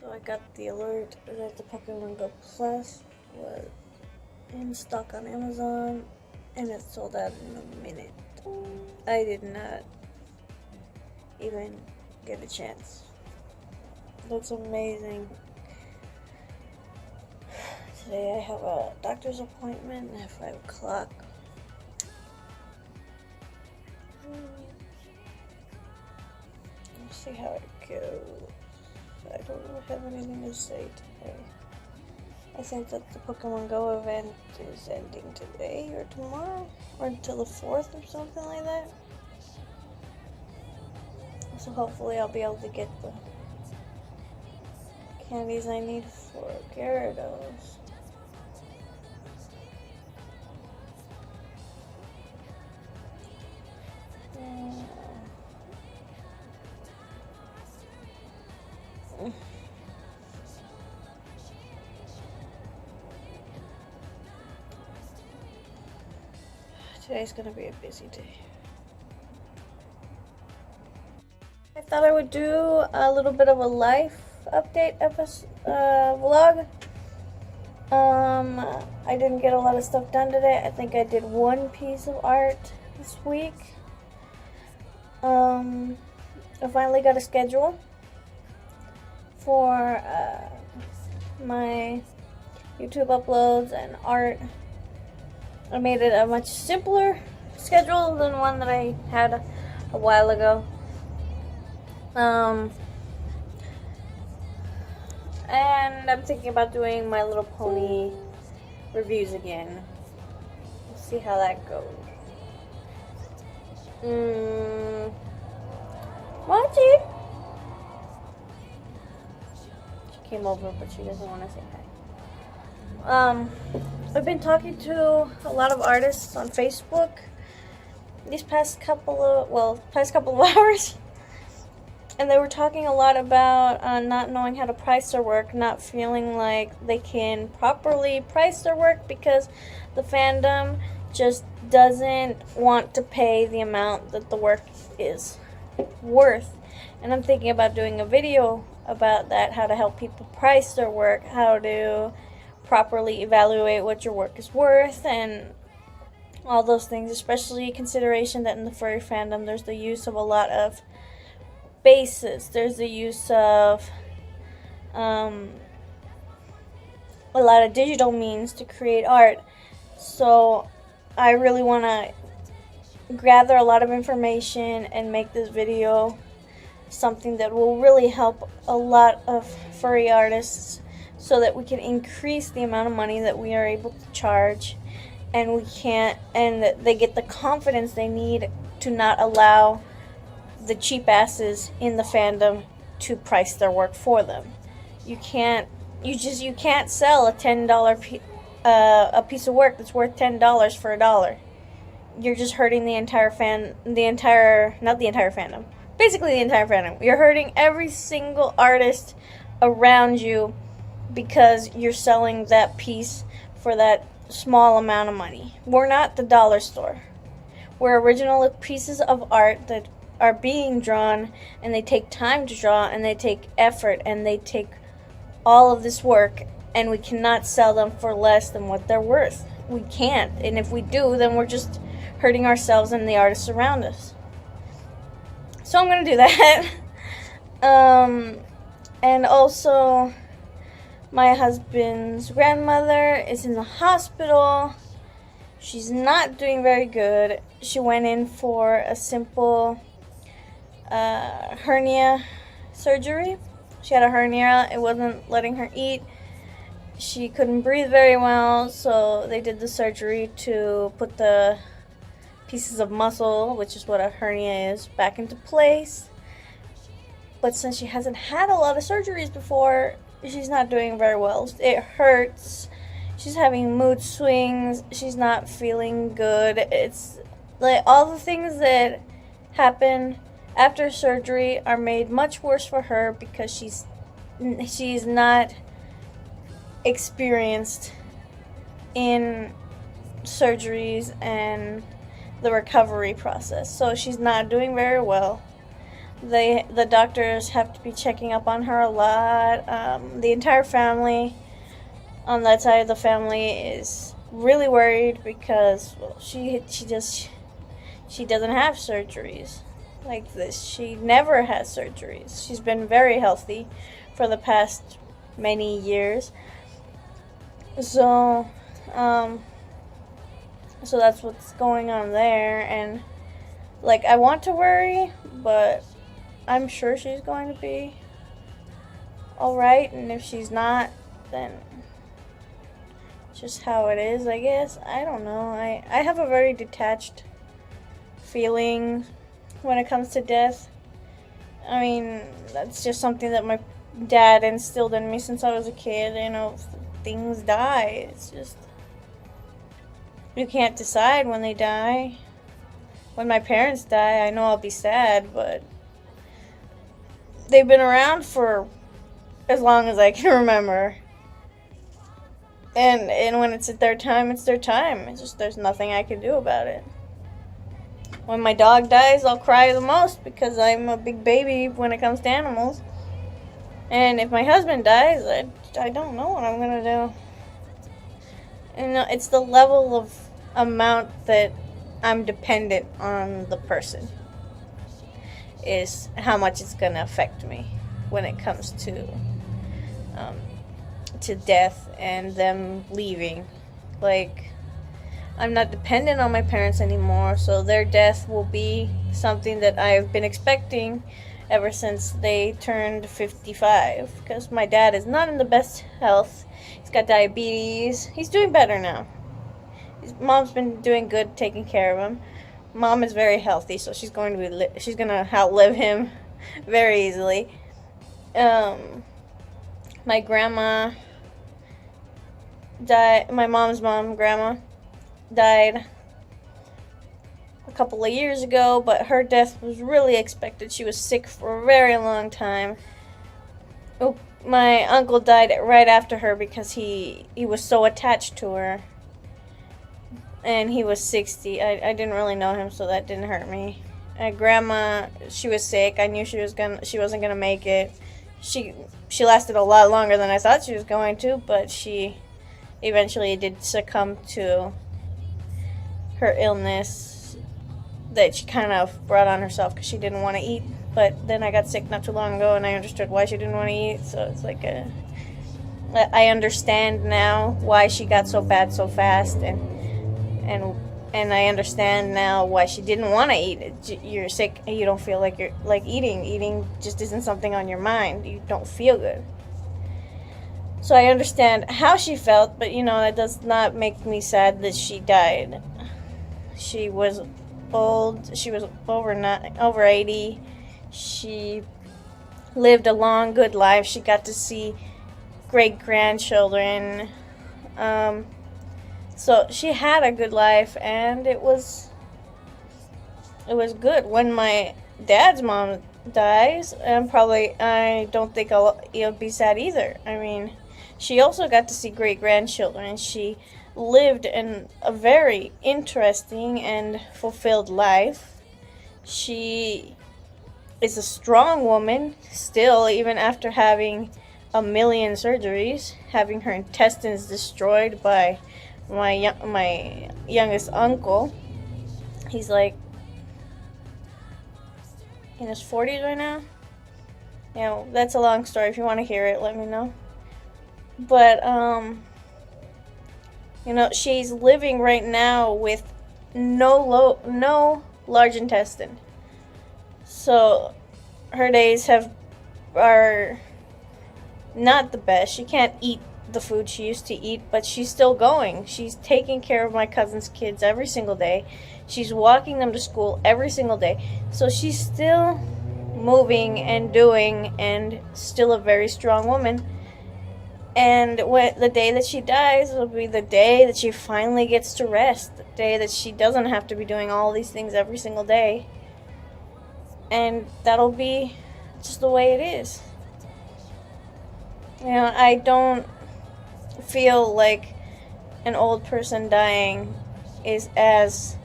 So I got the alert that the Pokemon Go Plus was in stock on Amazon, and it sold out in a minute. I did not even get a chance. That's amazing. Today I have a doctor's appointment at 5 o'clock. Let's see how it goes. I don't really have anything to say today. I think that the Pokemon Go event is ending today or tomorrow, or until the 4th or something like that. So hopefully I'll be able to get the candies I need for Gyarados. Today's gonna be a busy day. I thought I would do a little bit of a life update vlog. I didn't get a lot of stuff done today. I think I did one piece of art this week. I finally got a schedule for my YouTube uploads and art. I made it a much simpler schedule than one that I had a while ago. And I'm thinking about doing My Little Pony reviews again. We'll see how that goes. Mochi! She came over, but she doesn't want to say hi. I've been talking to a lot of artists on Facebook these past couple of hours. And they were talking a lot about not knowing how to price their work, not feeling like they can properly price their work because the fandom just doesn't want to pay the amount that the work is worth. And I'm thinking about doing a video about that, how to help people price their work, how to properly evaluate what your work is worth, and all those things, especially consideration that in the furry fandom there's the use of a lot of bases. There's the use of a lot of digital means to create art. So I really want to gather a lot of information and make this video something that will really help a lot of furry artists so that we can increase the amount of money that we are able to charge, and that they get the confidence they need to not allow the cheap asses in the fandom to price their work for them. You can't sell a $10 a piece of work that's worth $10 for $1. You're just hurting the entire fandom. Basically the entire fandom. You're hurting every single artist around you because you're selling that piece for that small amount of money. We're not the dollar store. We're original pieces of art that are being drawn, and they take time to draw, and they take effort, and they take all of this work, and we cannot sell them for less than what they're worth. We can't, and if we do, then we're just hurting ourselves and the artists around us. So I'm gonna do that. And also, my husband's grandmother is in the hospital. She's not doing very good. She went in for a simple hernia surgery. She had a hernia. It wasn't letting her eat. She couldn't breathe very well, so they did the surgery to put the pieces of muscle, which is what a hernia is, back into place. But since she hasn't had a lot of surgeries before, she's not doing very well. It hurts. She's having mood swings. She's not feeling good. It's like all the things that happen after surgery are made much worse for her because she's not experienced in surgeries and the recovery process. So she's not doing very well. The doctors have to be checking up on her a lot. The entire family on that side of the family is really worried because, well, she doesn't have surgeries like this. She never has surgeries. She's been very healthy for the past many years. So, so that's what's going on there. And like, I want to worry, but I'm sure she's going to be alright. And if she's not, then it's just how it is, I guess. I don't know. I have a very detached feeling when it comes to death. I mean, that's just something that my dad instilled in me since I was a kid. You know, things die. It's just, you can't decide when they die. When my parents die, I know I'll be sad, but they've been around for as long as I can remember. And when it's their time, it's their time. It's just, there's nothing I can do about it. When my dog dies, I'll cry the most because I'm a big baby when it comes to animals. And if my husband dies, I don't know what I'm going to do. And it's the level of amount that I'm dependent on the person is how much it's going to affect me when it comes to death and them leaving. Like, I'm not dependent on my parents anymore, so their death will be something that I've been expecting ever since they turned 55, because my dad is not in the best health. He's got diabetes. He's doing better now. His mom's been doing good taking care of him. Mom is very healthy, so she's going to outlive him very easily. My grandma died. My mom's mom, grandma, died a couple of years ago, but her death was really expected. She was sick for a very long time. Oh, my uncle died right after her because he was so attached to her. And he was 60. I didn't really know him, so that didn't hurt me. Grandma, she was sick. I knew she wasn't gonna make it. She lasted a lot longer than I thought she was going to, but she eventually did succumb to her illness that she kind of brought on herself because she didn't want to eat. But then I got sick not too long ago, and I understood why she didn't want to eat. So it's like I understand now why she got so bad so fast, and I understand now why she didn't want to eat. You're sick, and you don't feel like you're like eating. Eating just isn't something on your mind. You don't feel good. So I understand how she felt, but that does not make me sad that she died. She was old. She was over 80. She lived a long, good life. She got to see great-grandchildren. So she had a good life, and it was good. When my dad's mom dies, I don't think I'll be sad either. I mean, she also got to see great-grandchildren. She lived in a very interesting and fulfilled life. She is a strong woman still, even after having a million surgeries, having her intestines destroyed by my youngest uncle. He's like in his 40s right now. That's a long story. If you want to hear it, let me know. But she's living right now with no large intestine. So her days are not the best. She can't eat the food she used to eat, but she's still going. She's taking care of my cousin's kids every single day. She's walking them to school every single day. So she's still moving and doing, and still a very strong woman. And the day that she dies will be the day that she finally gets to rest. The day that she doesn't have to be doing all these things every single day. And that'll be just the way it is. I don't feel like an old person dying is as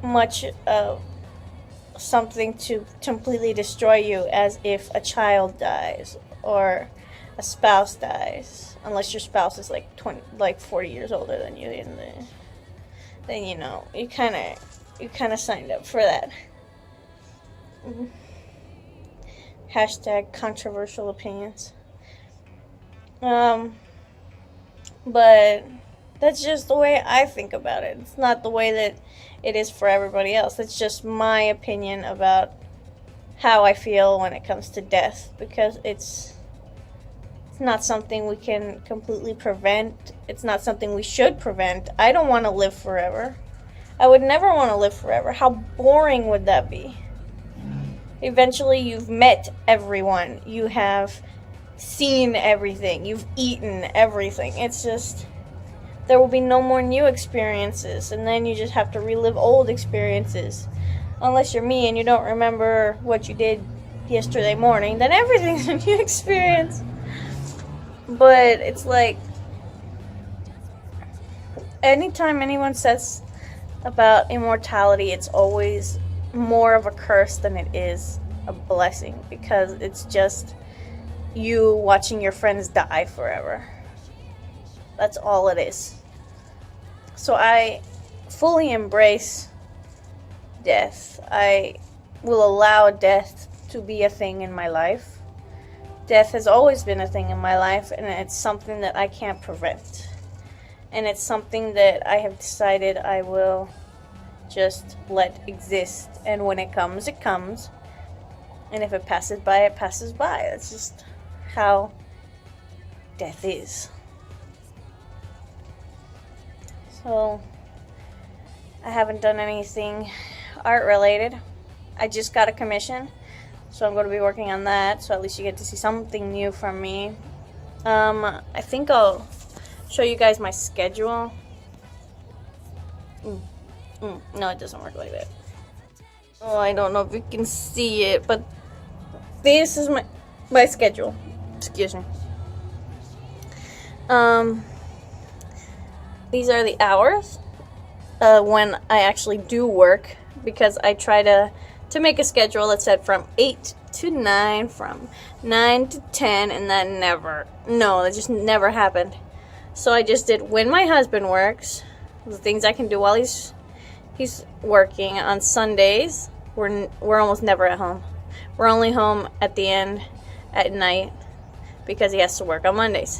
much a something to completely destroy you, as if a child dies or a spouse dies, unless your spouse is like 40 years older than you, and then you know you kind of signed up for that. Hashtag controversial opinions. But that's just the way I think about it. It's not the way that it is for everybody else. It's just my opinion about how I feel when it comes to death, because it's not something we can completely prevent. It's not something we should prevent. I don't want to live forever. I would never want to live forever. How boring would that be? Eventually, you've met everyone. You have seen everything. You've eaten everything. It's just, there will be no more new experiences, and then you just have to relive old experiences. Unless you're me and you don't remember what you did yesterday morning, then everything's a new experience. But it's like, anytime anyone says about immortality, it's always more of a curse than it is a blessing, because it's just you watching your friends die forever. That's all it is. So I fully embrace death. I will allow death to be a thing in my life. Death has always been a thing in my life, and it's something that I can't prevent. And it's something that I have decided I will just let exist. And when it comes, it comes. And if it passes by, it passes by. That's just how death is. So, I haven't done anything art related. I just got a commission, so I'm going to be working on that, so at least you get to see something new from me. I think I'll show you guys my schedule. No, it doesn't work like that. Oh, I don't know if you can see it, but this is my schedule. Excuse me. These are the hours when I actually do work, because I try to make a schedule that's set from 8 to 9, from 9 to 10, and that just never happened. So I just did when my husband works, the things I can do while he's working. On Sundays, we're almost never at home. We're only home at the end at night, because he has to work on Mondays.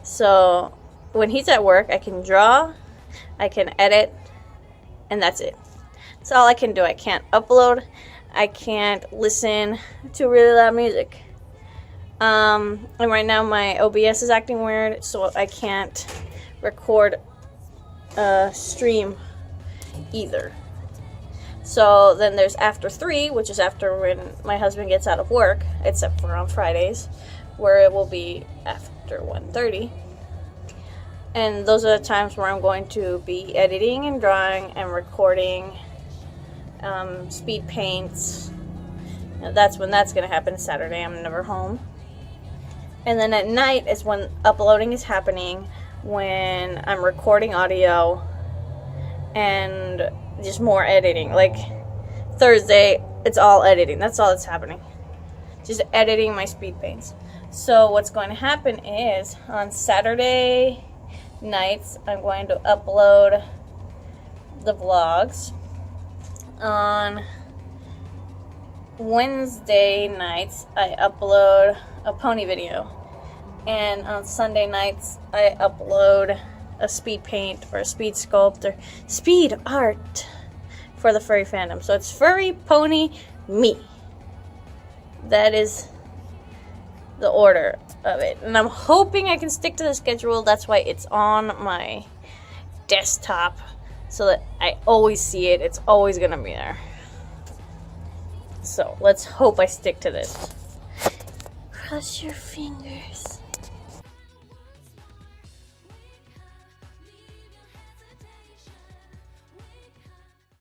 So when he's at work, I can draw, I can edit, and that's it. That's all I can do. I can't upload. I can't listen to really loud music. And right now my OBS is acting weird, so I can't record stream either. So then there's after 3, which is after when my husband gets out of work, except for on Fridays, where it will be after 1:30. And those are the times where I'm going to be editing and drawing and recording speed paints. That's when that's going to happen. Saturday, I'm never home. And then at night is when uploading is happening, when I'm recording audio and just more editing. Like Thursday, it's all editing. That's all that's happening. Just editing my speed paints. So what's going to happen is on Saturday nights, I'm going to upload the vlogs. On Wednesday nights, I upload a pony video. And on Sunday nights, I upload a speed paint or a speed sculpt or speed art for the furry fandom. So it's furry, pony, me. That is the order of it. And I'm hoping I can stick to the schedule. That's why it's on my desktop, so that I always see it. It's always gonna be there. So let's hope I stick to this. Cross your fingers.